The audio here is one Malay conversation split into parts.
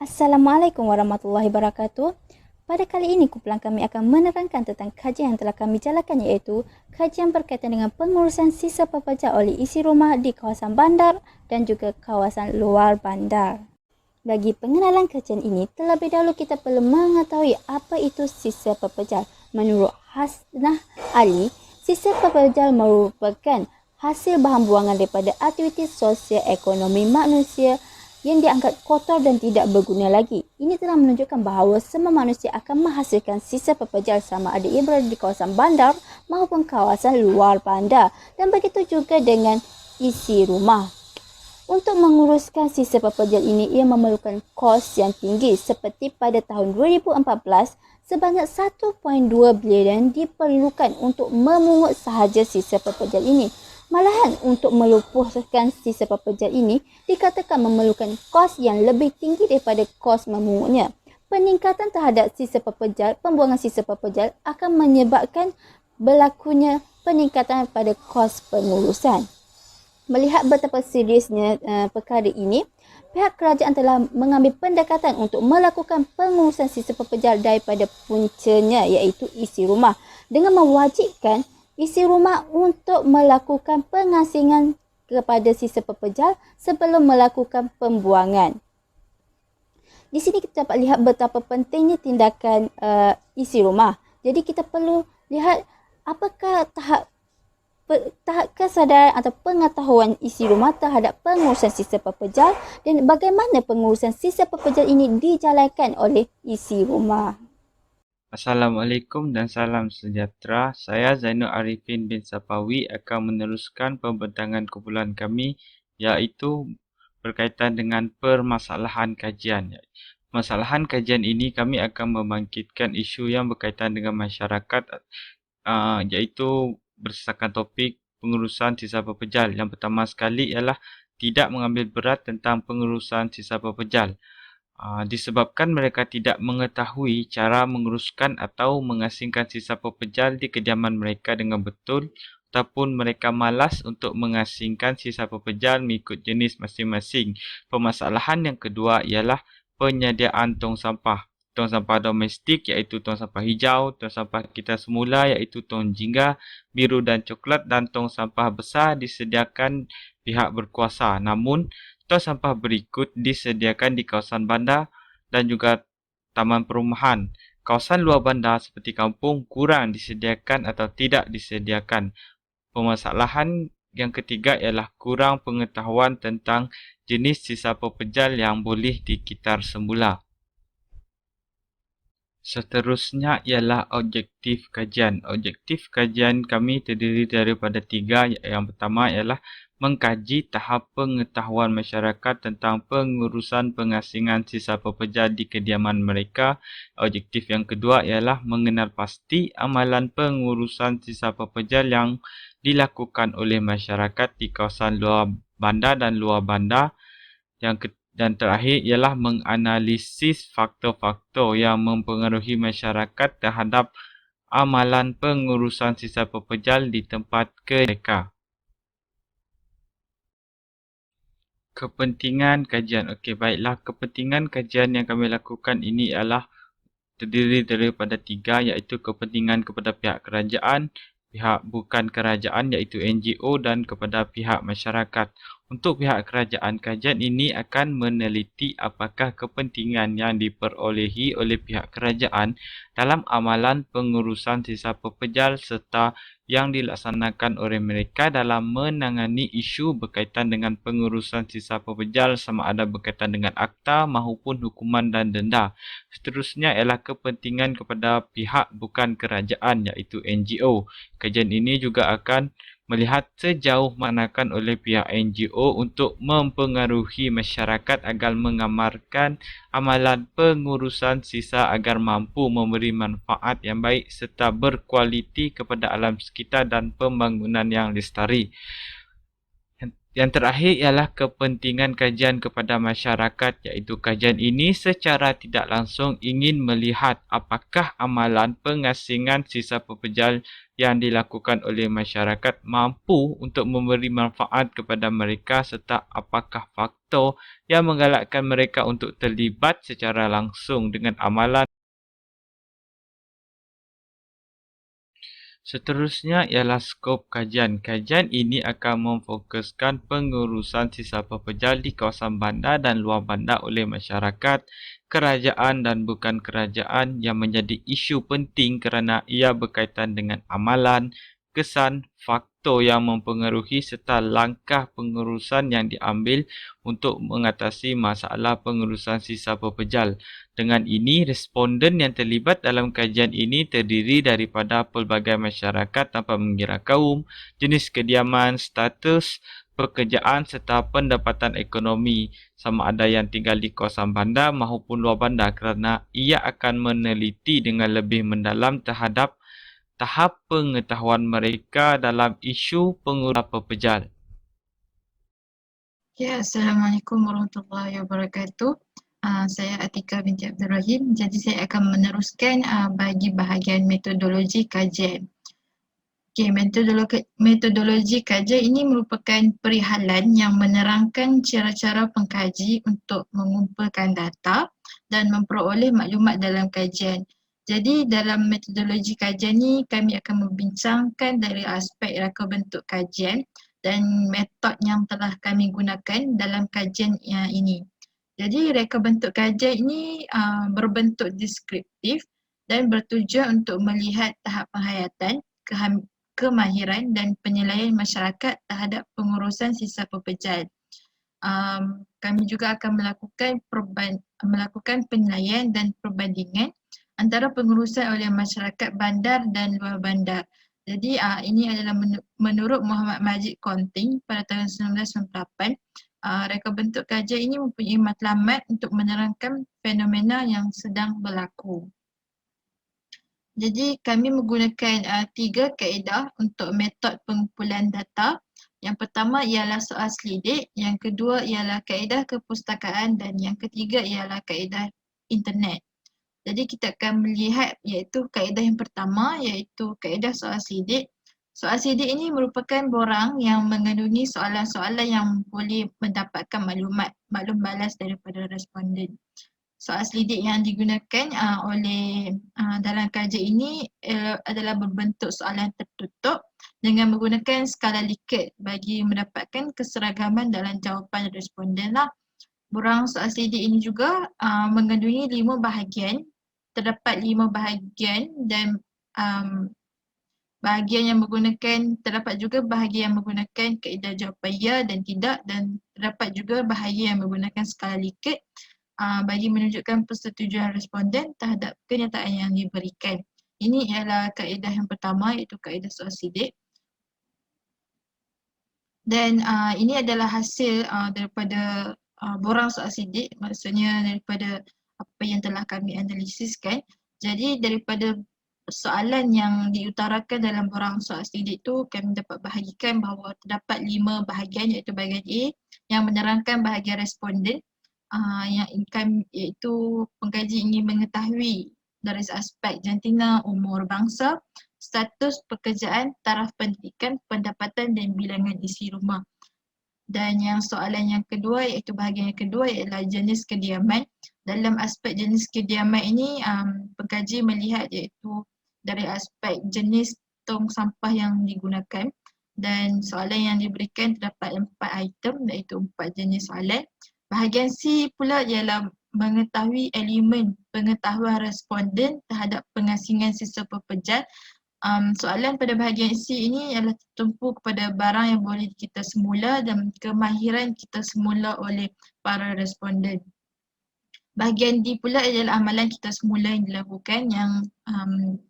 Assalamualaikum warahmatullahi wabarakatuh. Pada kali ini kumpulan kami akan menerangkan tentang kajian yang telah kami jalankan, iaitu kajian berkaitan dengan pengurusan sisa pekerja oleh isi rumah di kawasan bandar dan juga kawasan luar bandar. Bagi pengenalan kajian ini, terlebih dahulu kita perlu mengetahui apa itu sisa pekerja. Menurut Hasnah Ali, sisa pekerja merupakan hasil bahan buangan daripada aktiviti sosial ekonomi manusia yang dianggap kotor dan tidak berguna lagi. Ini telah menunjukkan bahawa semua manusia akan menghasilkan sisa pekerja sama ada ia berada di kawasan bandar maupun kawasan luar bandar, dan begitu juga dengan isi rumah. Untuk menguruskan sisa pekerja ini, ia memerlukan kos yang tinggi, seperti pada tahun 2014 sebanyak 1.2 bilion diperlukan untuk memungut sahaja sisa pekerja ini. Malahan untuk melumpuhkan sisa pekerja ini dikatakan memerlukan kos yang lebih tinggi daripada kos memungutnya. Peningkatan terhadap sisa pekerja, pembuangan sisa pekerja akan menyebabkan berlakunya peningkatan pada kos pengurusan. Melihat betapa seriusnya perkara ini, pihak kerajaan telah mengambil pendekatan untuk melakukan pengurusan sisa pekerja daripada puncanya, iaitu isi rumah, dengan mewajibkan isi rumah untuk melakukan pengasingan kepada sisa pekerja sebelum melakukan pembuangan. Di sini kita dapat lihat betapa pentingnya tindakan isi rumah. Jadi kita perlu lihat apakah tahap kesadaran atau pengetahuan isi rumah terhadap pengurusan sisa pekerja dan bagaimana pengurusan sisa pekerja ini dijalankan oleh isi rumah. Assalamualaikum dan salam sejahtera. Saya Zainul Arifin bin Sapawi akan meneruskan pembentangan kumpulan kami, iaitu berkaitan dengan permasalahan kajian. Permasalahan kajian ini kami akan membangkitkan isu yang berkaitan dengan masyarakat, iaitu berdasarkan topik pengurusan sisa pepejal. Yang pertama sekali ialah tidak mengambil berat tentang pengurusan sisa pepejal. Disebabkan mereka tidak mengetahui cara menguruskan atau mengasingkan sisa pepejal di kediaman mereka dengan betul, ataupun mereka malas untuk mengasingkan sisa pepejal mengikut jenis masing-masing. Permasalahan yang kedua ialah penyediaan tong sampah. Tong sampah domestik iaitu tong sampah hijau, tong sampah kita semula iaitu tong jingga, biru dan coklat, dan tong sampah besar disediakan pihak berkuasa. Namun, tong sampah berikut disediakan di kawasan bandar dan juga taman perumahan. Kawasan luar bandar seperti kampung kurang disediakan atau tidak disediakan. Permasalahan yang ketiga ialah kurang pengetahuan tentang jenis sisa pepejal yang boleh dikitar semula. Seterusnya ialah objektif kajian. Objektif kajian kami terdiri daripada 3. Yang pertama ialah mengkaji tahap pengetahuan masyarakat tentang pengurusan pengasingan sisa pepejal di kediaman mereka. Objektif yang kedua ialah mengenal pasti amalan pengurusan sisa pepejal yang dilakukan oleh masyarakat di kawasan luar bandar dan luar bandar. Dan terakhir ialah menganalisis faktor-faktor yang mempengaruhi masyarakat terhadap amalan pengurusan sisa pepejal di tempat mereka. Kepentingan kajian. Okey, baiklah. Kepentingan kajian yang kami lakukan ini ialah terdiri daripada 3, iaitu kepentingan kepada pihak kerajaan, pihak bukan kerajaan iaitu NGO, dan kepada pihak masyarakat. Untuk pihak kerajaan, kajian ini akan meneliti apakah kepentingan yang diperolehi oleh pihak kerajaan dalam amalan pengurusan sisa pepejal serta yang dilaksanakan oleh mereka dalam menangani isu berkaitan dengan pengurusan sisa pepejal sama ada berkaitan dengan akta maupun hukuman dan denda. Seterusnya ialah kepentingan kepada pihak bukan kerajaan iaitu NGO. Kajian ini juga akan melihat sejauh manakan oleh pihak NGO untuk mempengaruhi masyarakat agar mengamalkan amalan pengurusan sisa agar mampu memberi manfaat yang baik serta berkualiti kepada alam sekitar dan pembangunan yang lestari. Yang terakhir ialah kepentingan kajian kepada masyarakat, iaitu kajian ini secara tidak langsung ingin melihat apakah amalan pengasingan sisa pepejal yang dilakukan oleh masyarakat mampu untuk memberi manfaat kepada mereka serta apakah faktor yang menggalakkan mereka untuk terlibat secara langsung dengan amalan. Seterusnya ialah skop kajian. Kajian ini akan memfokuskan pengurusan sisa pepejal di kawasan bandar dan luar bandar oleh masyarakat, kerajaan dan bukan kerajaan yang menjadi isu penting kerana ia berkaitan dengan amalan, kesan, faktor yang mempengaruhi serta langkah pengurusan yang diambil untuk mengatasi masalah pengurusan sisa pepejal. Dengan ini, responden yang terlibat dalam kajian ini terdiri daripada pelbagai masyarakat tanpa mengira kaum, jenis kediaman, status pekerjaan serta pendapatan ekonomi, sama ada yang tinggal di kawasan bandar maupun luar bandar, kerana ia akan meneliti dengan lebih mendalam terhadap tahap pengetahuan mereka dalam isu pengurusan pepejal. Ya, Assalamualaikum warahmatullahi wabarakatuh. Saya Atika binti Abdul Rahim. Jadi saya akan meneruskan bagi bahagian metodologi kajian. Okay, metodologi kajian ini merupakan perihalan yang menerangkan cara-cara pengkaji untuk mengumpulkan data dan memperoleh maklumat dalam kajian. Jadi dalam metodologi kajian ini kami akan membincangkan dari aspek reka bentuk kajian dan metod yang telah kami gunakan dalam kajian ini. Jadi reka bentuk kajian ini berbentuk deskriptif dan bertujuan untuk melihat tahap penghayatan, kemahiran dan penilaian masyarakat terhadap pengurusan sisa pepejal. Kami juga akan melakukan penilaian dan perbandingan antara pengurusan oleh masyarakat bandar dan luar bandar. Jadi ini adalah menurut Muhammad Majid Konting pada tahun 1998. Reka bentuk kajian ini mempunyai matlamat untuk menerangkan fenomena yang sedang berlaku. Jadi kami menggunakan 3 kaedah untuk metod pengumpulan data. Yang pertama ialah soal selidik, yang kedua ialah kaedah kepustakaan dan yang ketiga ialah kaedah internet. Jadi kita akan melihat iaitu kaedah yang pertama iaitu kaedah soal selidik. Soal selidik ini merupakan borang yang mengandungi soalan-soalan yang boleh mendapatkan maklum balas daripada responden. Soal selidik yang digunakan oleh dalam kajian ini adalah berbentuk soalan tertutup dengan menggunakan skala Likert bagi mendapatkan keseragaman dalam jawapan responden lah. Borang soal selidik ini juga mengandungi 5 bahagian. Terdapat 5 bahagian dan terdapat juga bahagian yang menggunakan kaedah jawapan ya dan tidak, dan terdapat juga bahagian yang menggunakan skala Likert bagi menunjukkan persetujuan responden terhadap kenyataan yang diberikan. Ini ialah kaedah yang pertama iaitu kaedah soal selidik. Dan ini adalah hasil daripada borang soal selidik, maksudnya daripada apa yang telah kami analisiskan. Jadi daripada soalan yang diutarakan dalam borang soal selidik itu kami dapat bahagikan bahawa terdapat 5 bahagian iaitu bahagian A yang menerangkan bahagian responden yang iaitu pengkaji ingin mengetahui dari aspek jantina, umur bangsa, status pekerjaan, taraf pendidikan, pendapatan dan bilangan isi rumah. Dan yang soalan yang kedua iaitu bahagian yang kedua ialah jenis kediaman. Dalam aspek jenis kediaman ini pengkaji melihat iaitu dari aspek jenis tong sampah yang digunakan, dan soalan yang diberikan terdapat 4 item iaitu 4 jenis soalan. Bahagian C pula ialah mengetahui elemen pengetahuan responden terhadap pengasingan sisa pepejal. Soalan pada bahagian C ini ialah tertumpu kepada barang yang boleh kita semula dan kemahiran kita semula oleh para responden. Bahagian D pula adalah amalan kita semula yang dilakukan yang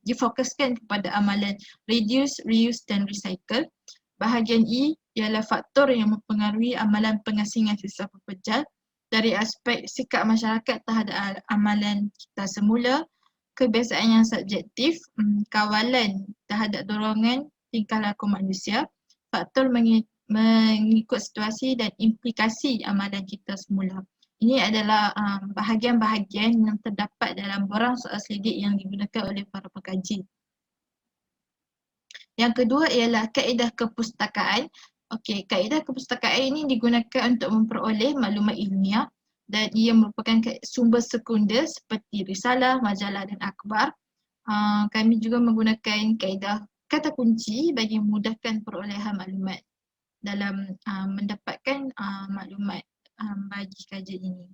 difokuskan kepada amalan reduce, reuse dan recycle. Bahagian E ialah faktor yang mempengaruhi amalan pengasingan sisa pepejal dari aspek sikap masyarakat terhadap amalan kita semula, kebiasaan yang subjektif, kawalan terhadap dorongan tingkah laku manusia, faktor mengikut situasi dan implikasi amalan kita semula. Ini adalah bahagian-bahagian yang terdapat dalam borang soal selidik yang digunakan oleh para pengkaji. Yang kedua ialah kaedah kepustakaan. Okey, kaedah kepustakaan ini digunakan untuk memperoleh maklumat ilmiah dan ia merupakan sumber sekunder seperti risalah, majalah dan akhbar. Kami juga menggunakan kaedah kata kunci bagi memudahkan perolehan maklumat dalam mendapatkan maklumat bagi kajian ini.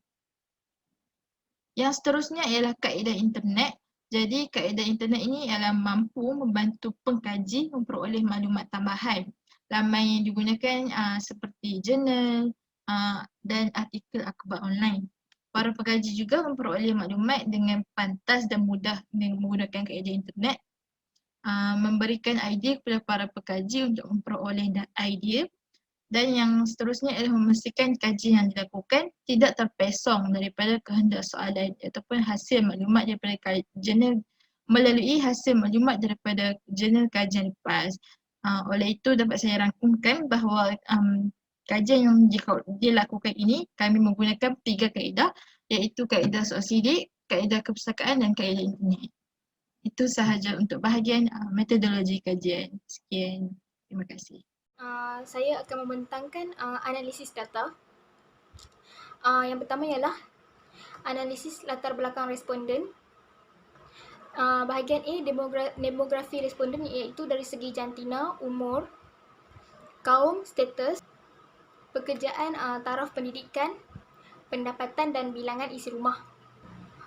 Yang seterusnya ialah kaedah internet. Jadi kaedah internet ini ialah mampu membantu pengkaji memperoleh maklumat tambahan. Laman yang digunakan seperti jurnal dan artikel akhbar online. Para pengkaji juga memperoleh maklumat dengan pantas dan mudah dengan menggunakan kaedah internet. Memberikan idea kepada para pengkaji untuk memperoleh idea. Dan yang seterusnya adalah memastikan kajian yang dilakukan tidak terpesong daripada kehendak soalan ataupun hasil maklumat daripada jurnal melalui hasil maklumat daripada jurnal kajian lepas. Oleh itu dapat saya rangkumkan bahawa kajian yang dilakukan ini kami menggunakan 3 kaedah iaitu kaedah soal sidik, kaedah kepustakaan dan kaedah internet. Itu sahaja untuk bahagian metodologi kajian. Sekian. Terima kasih. Saya akan membentangkan analisis data. Yang pertama ialah analisis latar belakang responden. Bahagian A, demografi responden iaitu dari segi jantina, umur, kaum, status, pekerjaan, taraf pendidikan, pendapatan dan bilangan isi rumah.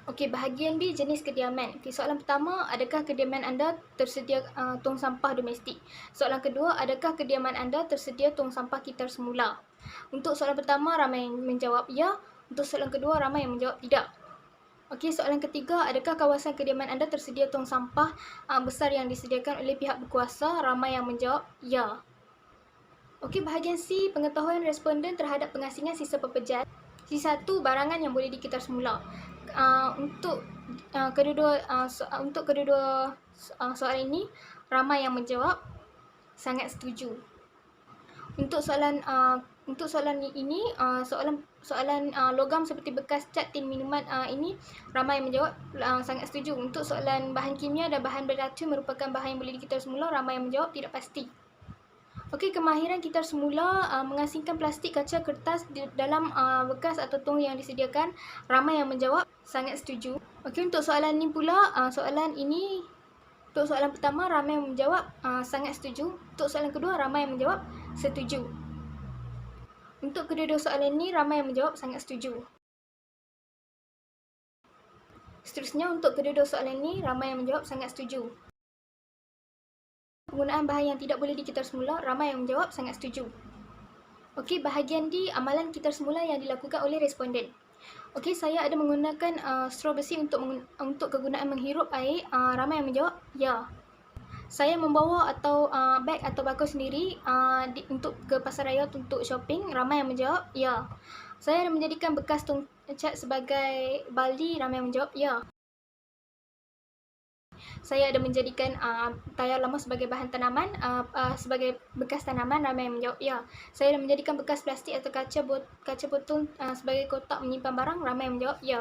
Okey, bahagian B, jenis kediaman. Okey, soalan pertama, adakah kediaman anda tersedia tong sampah domestik? Soalan kedua, adakah kediaman anda tersedia tong sampah kitar semula? Untuk soalan pertama, ramai yang menjawab ya. Untuk soalan kedua, ramai yang menjawab tidak. Okey, soalan ketiga, adakah kawasan kediaman anda tersedia tong sampah besar yang disediakan oleh pihak berkuasa? Ramai yang menjawab ya. Okey, bahagian C, pengetahuan responden terhadap pengasingan sisa pekerjaan. C1, barangan yang boleh dikitar semula. Untuk kedua-dua soalan ini, ramai yang menjawab sangat setuju. Untuk soalan ini, soalan logam seperti bekas cat tin minuman ini, ramai yang menjawab sangat setuju. Untuk soalan bahan kimia dan bahan beracun merupakan bahan yang boleh dikitar semula, ramai yang menjawab tidak pasti. Okey, kemahiran kitar semula mengasingkan plastik, kaca, kertas dalam bekas atau tong yang disediakan, ramai yang menjawab sangat setuju. Okey, untuk soalan ini pula, untuk soalan pertama ramai yang menjawab sangat setuju. Untuk soalan kedua ramai yang menjawab setuju. Untuk kedua-dua soalan ini ramai yang menjawab sangat setuju. Seterusnya untuk kedua-dua soalan ini ramai yang menjawab sangat setuju. Penggunaan bahan yang tidak boleh dikitar semula, ramai yang menjawab sangat setuju. Okey, bahagian D, amalan kitar semula yang dilakukan oleh responden. Okey, saya ada menggunakan straw besi untuk kegunaan menghirup air, ramai yang menjawab ya. Saya membawa beg atau bako sendiri untuk ke pasaraya untuk shopping, ramai yang menjawab ya. Saya ada menjadikan bekas tong cat sebagai baldi, ramai yang menjawab ya. Saya ada menjadikan tayar lama sebagai bahan tanaman, sebagai bekas tanaman, ramai yang menjawab ya. Saya ada menjadikan bekas plastik atau kaca botol sebagai kotak menyimpan barang, ramai yang menjawab ya.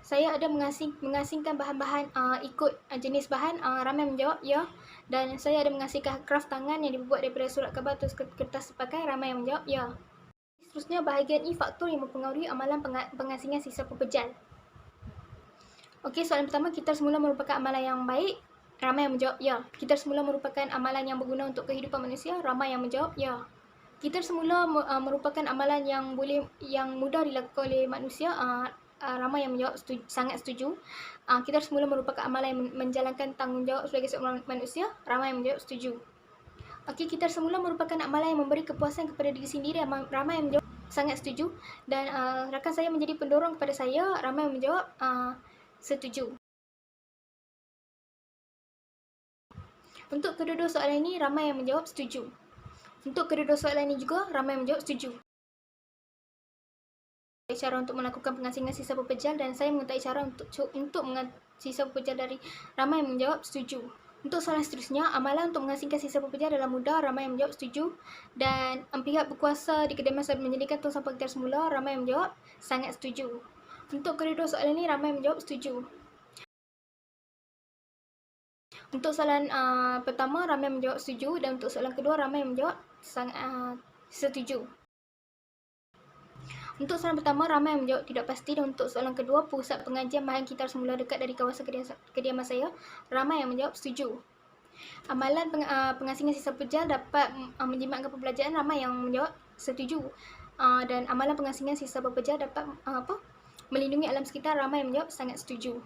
Saya ada mengasingkan bahan-bahan ikut jenis bahan, ramai yang menjawab ya. Dan saya ada mengasingkan kraft tangan yang dibuat daripada surat khabar atau kertas sepakai, ramai yang menjawab ya. Seterusnya bahagian E, faktor yang mempengaruhi amalan pengasingan sisa pekerjaan. Okey, soalan pertama, kitar semula merupakan amalan yang baik, ramai yang menjawab ya. Kitar semula merupakan amalan yang berguna untuk kehidupan manusia, ramai yang menjawab ya. Kitar semula merupakan amalan yang mudah dilakukan oleh manusia, ramai yang menjawab sangat setuju. Kitar semula merupakan amalan yang menjalankan tanggungjawab sebagai seorang manusia, ramai yang menjawab setuju. Okey, kitar semula merupakan amalan yang memberi kepuasan kepada diri sendiri, ramai yang menjawab sangat setuju. Dan rakan saya menjadi pendorong kepada saya, ramai yang menjawab setuju. Untuk kedua-dua soalan ini, ramai yang menjawab setuju. Untuk kedua-dua soalan ini juga, ramai yang menjawab setuju. Cara untuk melakukan pengasingan sisa pepejal dan saya mengetahui cara untuk sisa pepejal dari ramai yang menjawab setuju. Untuk soalan seterusnya, amalan untuk mengasingkan sisa pekerja adalah mudah, ramai yang menjawab setuju. Dan pihak berkuasa di kedai masak menyediakan tong sampah kita semula, ramai yang menjawab sangat setuju. Untuk kedua soalan ini, ramai yang menjawab setuju. Untuk soalan pertama, ramai yang menjawab setuju, dan untuk soalan kedua, ramai yang menjawab sangat setuju. Untuk soalan pertama, ramai yang menjawab tidak pasti, dan untuk soalan kedua, pusat pengajian bahan kitar semula dekat dari kawasan kediaman saya, ramai yang menjawab setuju. Amalan pengasingan sisa pekerja dapat menjimatkan pembelajaran, ramai yang menjawab setuju. Dan amalan pengasingan sisa pekerja dapat melindungi alam sekitar, ramai yang menjawab sangat setuju.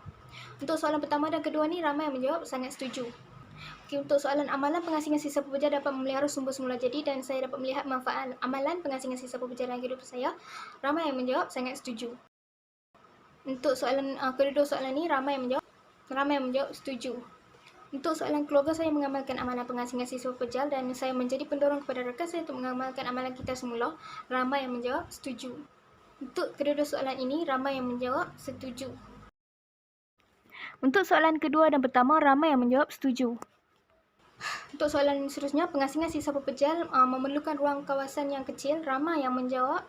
Untuk soalan pertama dan kedua ni, ramai yang menjawab sangat setuju. Okay, untuk soalan amalan pengasingan sisa pekerja dapat memelihara sumber semula jadi dan saya dapat melihat manfaat amalan pengasingan sisa pekerja dalam kehidupan saya, ramai yang menjawab sangat setuju. Untuk soalan kedua soalan ni, ramai yang menjawab setuju. Untuk soalan keluarga, saya mengamalkan amalan pengasingan sisa pekerja dan saya menjadi pendorong kepada rakan saya untuk mengamalkan amalan kita semula, ramai yang menjawab setuju. Untuk kedua soalan ini, ramai yang menjawab setuju. Untuk soalan kedua dan pertama, ramai yang menjawab setuju. Untuk soalan seterusnya, pengasingan sisa pekerja memerlukan ruang kawasan yang kecil, ramai yang menjawab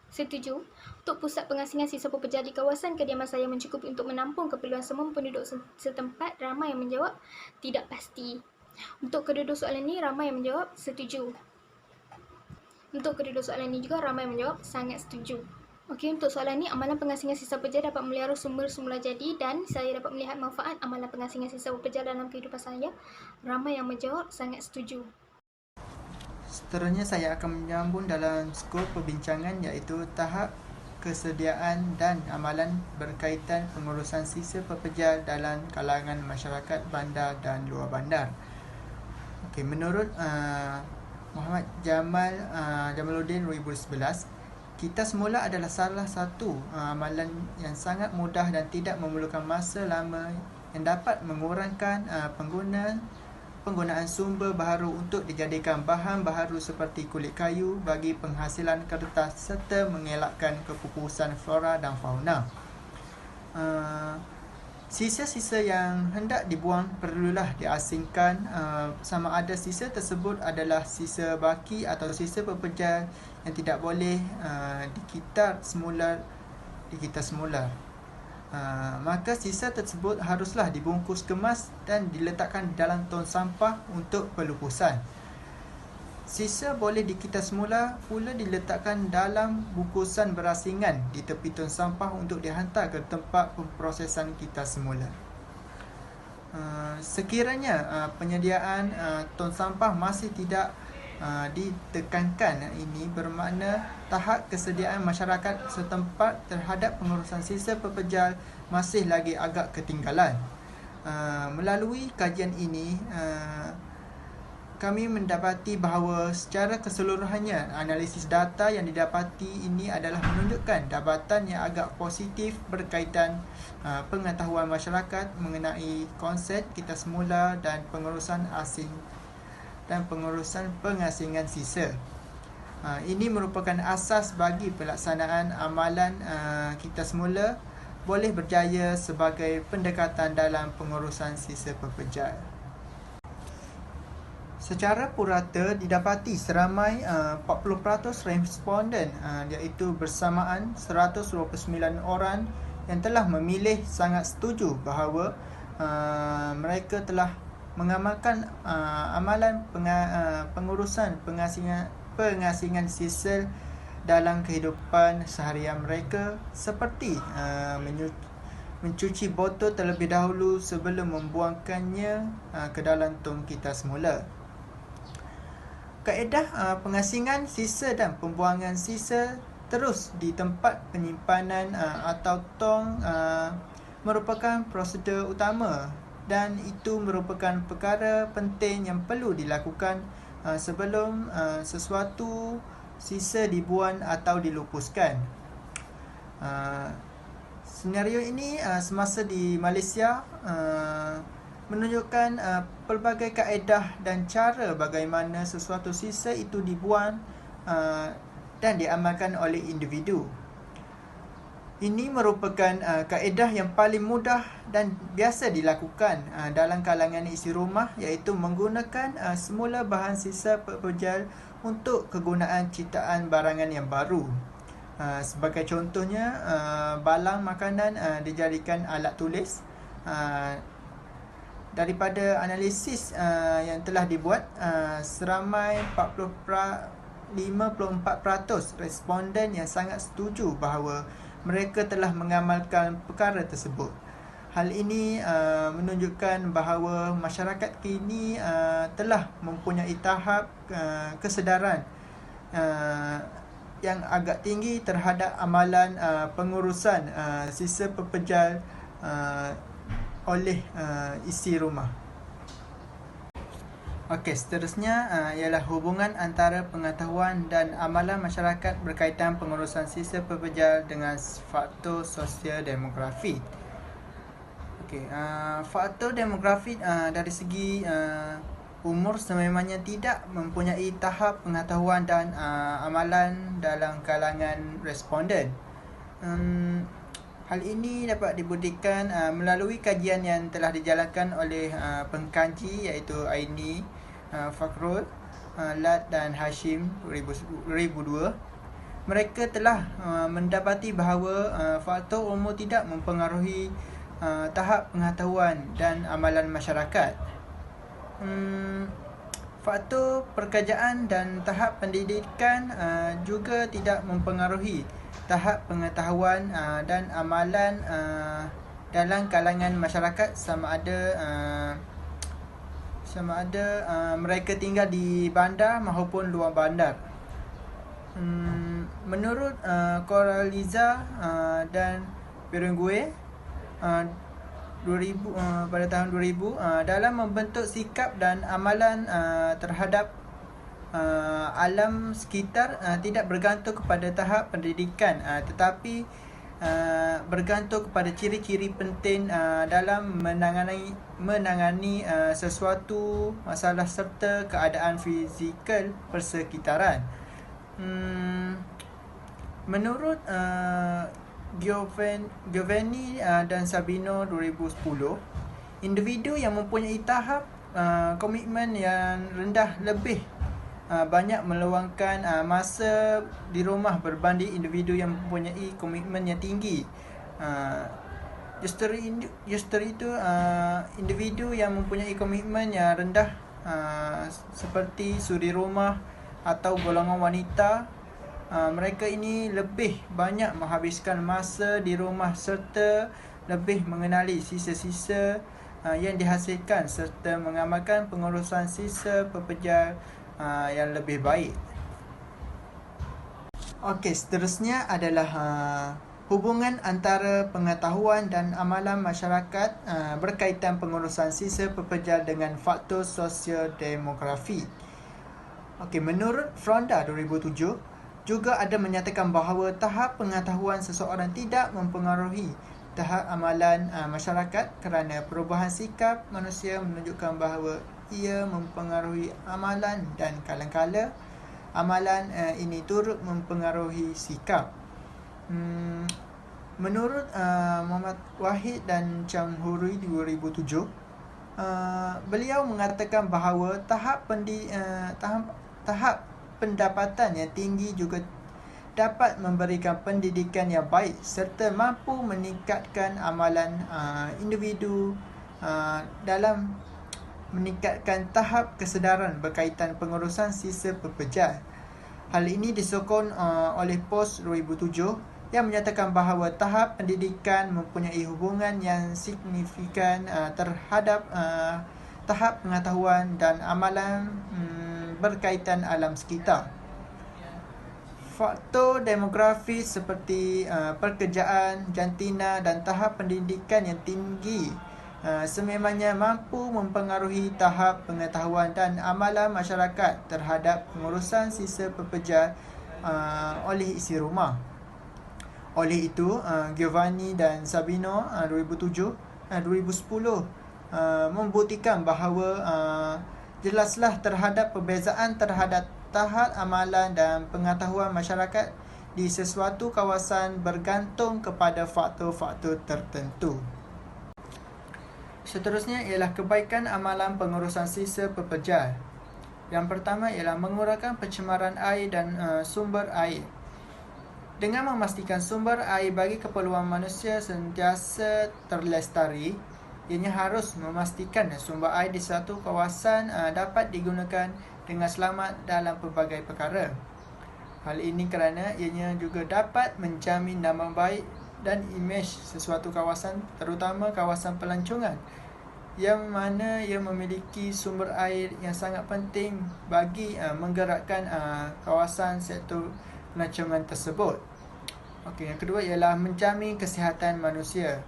setuju. Untuk pusat pengasingan sisa pekerja di kawasan kediaman saya mencukupi untuk menampung keperluan semua penduduk setempat, ramai yang menjawab tidak pasti. Untuk kedua soalan ini, ramai yang menjawab setuju. Untuk kedua soalan ini juga, ramai yang menjawab sangat setuju. Okey, untuk soalan ini, amalan pengasingan sisa pekerja dapat memelihara sumber semula jadi dan saya dapat melihat manfaat amalan pengasingan sisa pekerja dalam kehidupan saya, ramai yang menjawab sangat setuju. Seterusnya saya akan menyambung dalam skop perbincangan iaitu tahap kesediaan dan amalan berkaitan pengurusan sisa pekerja dalam kalangan masyarakat bandar dan luar bandar. Okey, menurut Muhammad Jamaluddin 2011, kita semula adalah salah satu amalan yang sangat mudah dan tidak memerlukan masa lama yang dapat mengurangkan penggunaan sumber baharu untuk dijadikan bahan baharu seperti kulit kayu bagi penghasilan kertas serta mengelakkan kepupusan flora dan fauna. Sisa-sisa yang hendak dibuang perlulah diasingkan, sama ada sisa tersebut adalah sisa baki atau sisa pekerja yang tidak boleh dikitar semula. Maka sisa tersebut haruslah dibungkus kemas dan diletakkan dalam tong sampah untuk pelupusan. Sisa boleh dikitar semula pula diletakkan dalam bungkusan berasingan di tepi tong sampah untuk dihantar ke tempat pemprosesan kitar semula. Sekiranya penyediaan tong sampah masih tidak ditekankan, ini bermakna tahap kesediaan masyarakat setempat terhadap pengurusan sisa pekerja masih lagi agak ketinggalan. Melalui kajian ini, kami mendapati bahawa secara keseluruhannya analisis data yang didapati ini adalah menunjukkan dapatan yang agak positif berkaitan pengetahuan masyarakat mengenai konsep kita semula dan pengurusan pengasingan sisa. Ini merupakan asas bagi pelaksanaan amalan kita semula boleh berjaya sebagai pendekatan dalam pengurusan sisa pekerja. Secara purata didapati seramai 40% responden iaitu bersamaan 129 orang yang telah memilih sangat setuju bahawa mereka telah mengamalkan amalan pengurusan pengasingan sisa dalam kehidupan seharian mereka seperti mencuci botol terlebih dahulu sebelum membuangkannya ke dalam tong kita semula. Kaedah pengasingan sisa dan pembuangan sisa terus di tempat penyimpanan atau tong merupakan prosedur utama dan itu merupakan perkara penting yang perlu dilakukan sebelum sesuatu sisa dibuang atau dilupuskan. Senario ini semasa di Malaysia menunjukkan pelbagai kaedah dan cara bagaimana sesuatu sisa itu dibuang dan diamalkan oleh individu. Ini merupakan kaedah yang paling mudah dan biasa dilakukan dalam kalangan isi rumah, iaitu menggunakan semula bahan sisa pepejal untuk kegunaan ciptaan barangan yang baru. Sebagai contohnya, balang makanan dijadikan alat tulis. Daripada analisis yang telah dibuat, seramai 54% responden yang sangat setuju bahawa mereka telah mengamalkan perkara tersebut. Hal ini menunjukkan bahawa masyarakat kini telah mempunyai tahap kesedaran yang agak tinggi terhadap amalan pengurusan sisa pepejal oleh isi rumah. Okey, seterusnya ialah hubungan antara pengetahuan dan amalan masyarakat berkaitan pengurusan sisa pepejal dengan faktor sosial demografi. Okey, faktor demografi dari segi umur sememangnya tidak mempunyai tahap pengetahuan dan amalan dalam kalangan responden. Hal ini dapat dibuktikan melalui kajian yang telah dijalankan oleh pengkaji iaitu Aini, Fakhrul, Lat dan Hashim 2002. Mereka telah mendapati bahawa faktor umur tidak mempengaruhi tahap pengetahuan dan amalan masyarakat. Faktor pekerjaan dan tahap pendidikan juga tidak mempengaruhi tahap pengetahuan dan amalan dalam kalangan masyarakat sama ada mereka tinggal di bandar maupun luar bandar. Menurut Coraliza dan Berengue pada tahun 2000, dalam membentuk sikap dan amalan terhadap alam sekitar tidak bergantung kepada tahap pendidikan, tetapi bergantung kepada ciri-ciri penting dalam menangani sesuatu masalah serta keadaan fizikal persekitaran. Menurut Giovanni dan Sabino 2010, individu yang mempunyai tahap komitmen yang rendah lebih banyak meluangkan masa di rumah berbanding individu yang mempunyai komitmen yang tinggi. Justru itu, individu yang mempunyai komitmen yang rendah seperti suri rumah atau golongan wanita, mereka ini lebih banyak menghabiskan masa di rumah serta lebih mengenali sisa-sisa yang dihasilkan serta mengamalkan pengurusan sisa pepejal yang lebih baik. Okey, seterusnya adalah hubungan antara pengetahuan dan amalan masyarakat berkaitan pengurusan sisa pepejal dengan faktor sosio-demografi. Okey, menurut Fronda 2007 juga ada menyatakan bahawa tahap pengetahuan seseorang tidak mempengaruhi tahap amalan masyarakat kerana perubahan sikap manusia menunjukkan bahawa ia mempengaruhi amalan dan kadang-kadang amalan ini turut mempengaruhi sikap. Menurut Muhammad Wahid dan Chang Huri 2007, beliau mengatakan bahawa tahap pendapatan yang tinggi juga dapat memberikan pendidikan yang baik serta mampu meningkatkan amalan individu dalam meningkatkan tahap kesedaran berkaitan pengurusan sisa pepejal. Hal ini disokong oleh POS 2007 yang menyatakan bahawa tahap pendidikan mempunyai hubungan yang signifikan terhadap tahap pengetahuan dan amalan berkaitan alam sekitar. Faktor demografi seperti pekerjaan, jantina dan tahap pendidikan yang tinggi sememangnya mampu mempengaruhi tahap pengetahuan dan amalan masyarakat terhadap pengurusan sisa pepejal oleh isi rumah. Oleh itu, Giovanni dan Sabino 2010 membuktikan bahawa jelaslah terhadap perbezaan terhadap tahap amalan dan pengetahuan masyarakat di sesuatu kawasan bergantung kepada faktor-faktor tertentu. Seterusnya ialah kebaikan amalan pengurusan sisa pepejal. Yang pertama ialah mengurangkan pencemaran air dan sumber air. Dengan memastikan sumber air bagi keperluan manusia sentiasa terlestari, ianya harus memastikan sumber air di satu kawasan dapat digunakan dengan selamat dalam pelbagai perkara. Hal ini kerana ianya juga dapat menjamin nama baik dan imej sesuatu kawasan, terutama kawasan pelancongan, yang mana ia memiliki sumber air yang sangat penting bagi menggerakkan kawasan sektor pelancongan tersebut. Okey, yang kedua ialah menjamin kesihatan manusia.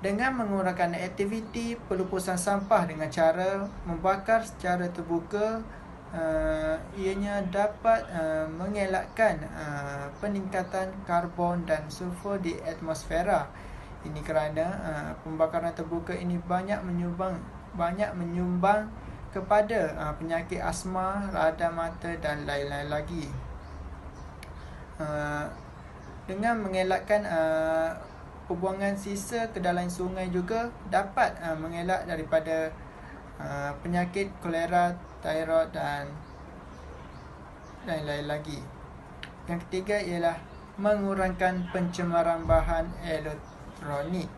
Dengan mengurangkan aktiviti pelupusan sampah dengan cara membakar secara terbuka, ianya dapat mengelakkan peningkatan karbon dan sulfur di atmosfera. Ini kerana pembakaran terbuka ini banyak menyumbang kepada penyakit asma, radang mata dan lain-lain lagi. Dengan mengelakkan pembuangan sisa ke dalam sungai juga dapat mengelak daripada penyakit kolera, tairot dan lain-lain lagi. Yang ketiga ialah mengurangkan pencemaran bahan elektronik.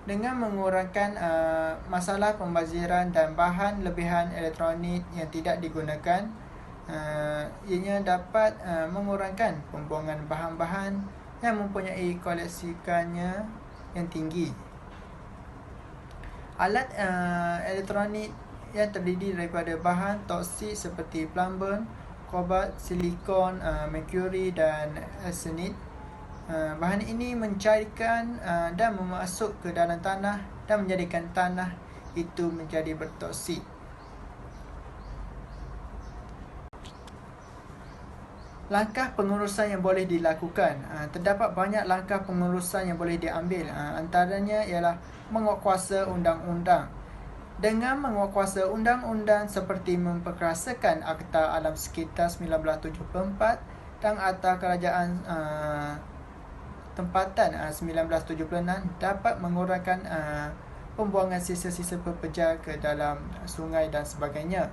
Dengan mengurangkan masalah pembaziran dan bahan lebihan elektronik yang tidak digunakan, ianya dapat mengurangkan pembuangan bahan-bahan yang mempunyai koleksikannya yang tinggi. Alat elektronik yang terdiri daripada bahan toksik seperti plumber, kobalt, silikon, merkuri dan arsenid. Bahan ini mencairkan dan memasuk ke dalam tanah dan menjadikan tanah itu menjadi bertoksik. Langkah pengurusan yang boleh dilakukan. Terdapat banyak langkah pengurusan yang boleh diambil. Antaranya ialah menguatkuasa undang-undang. Dengan menguatkuasa undang-undang seperti memperkerasakan Akta Alam Sekitar 1974 dan Akta Kerajaan Tempatan 1976 dapat mengurangkan pembuangan sisa-sisa pepejal ke dalam sungai dan sebagainya.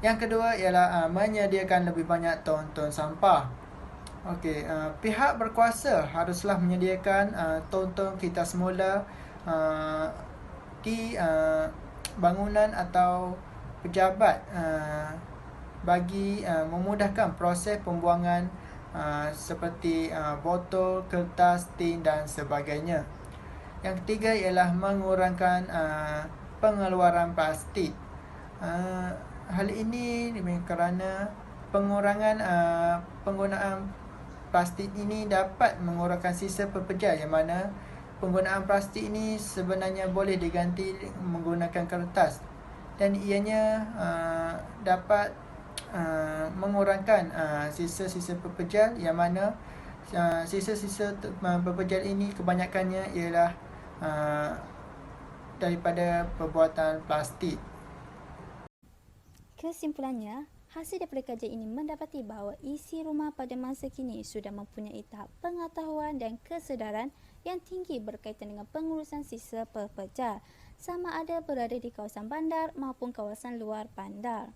Yang kedua ialah menyediakan lebih banyak ton-ton sampah. Okey, pihak berkuasa haruslah menyediakan ton-ton kita semula di bangunan atau pejabat bagi memudahkan proses pembuangan seperti botol, kertas, tin dan sebagainya. Yang ketiga ialah mengurangkan pengeluaran plastik. Hal ini kerana pengurangan penggunaan plastik ini dapat mengurangkan sisa pepejal, yang mana penggunaan plastik ini sebenarnya boleh diganti menggunakan kertas, dan ianya dapat mengurangkan sisa-sisa pepejal, yang mana sisa-sisa pepejal ini kebanyakannya ialah daripada perbuatan plastik. Kesimpulannya, hasil daripada kajian ini mendapati bahawa isi rumah pada masa kini sudah mempunyai tahap pengetahuan dan kesedaran yang tinggi berkaitan dengan pengurusan sisa pepejal, sama ada berada di kawasan bandar maupun kawasan luar bandar.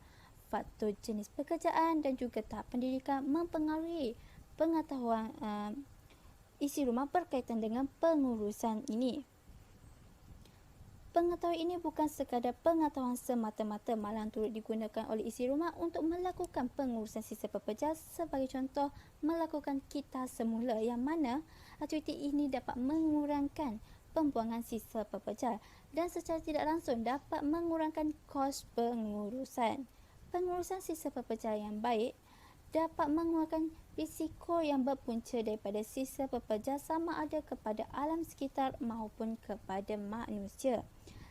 Faktor jenis pekerjaan dan juga tahap pendidikan mempengaruhi pengetahuan isi rumah berkaitan dengan pengurusan ini. Pengetahuan ini bukan sekadar pengetahuan semata-mata, malah turut digunakan oleh isi rumah untuk melakukan pengurusan sisa pepejal. Sebagai contoh, melakukan kita semula, yang mana aktiviti ini dapat mengurangkan pembuangan sisa pepejal dan secara tidak langsung dapat mengurangkan kos pengurusan. Pengurusan sisa pepejal yang baik dapat mengurangkan risiko yang berpunca daripada sisa pepejal, sama ada kepada alam sekitar maupun kepada manusia.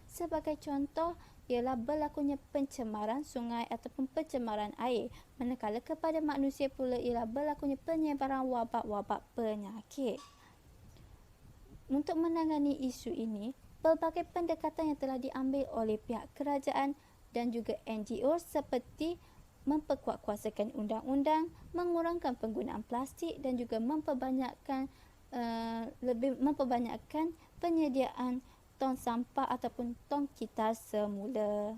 Sebagai contoh ialah berlakunya pencemaran sungai ataupun pencemaran air, manakala kepada manusia pula ialah berlakunya penyebaran wabak-wabak penyakit. Untuk menangani isu ini, pelbagai pendekatan yang telah diambil oleh pihak kerajaan dan juga NGO seperti memperkuatkuasakan undang-undang, mengurangkan penggunaan plastik dan juga memperbanyakkan penyediaan tong sampah ataupun tong kitas semula.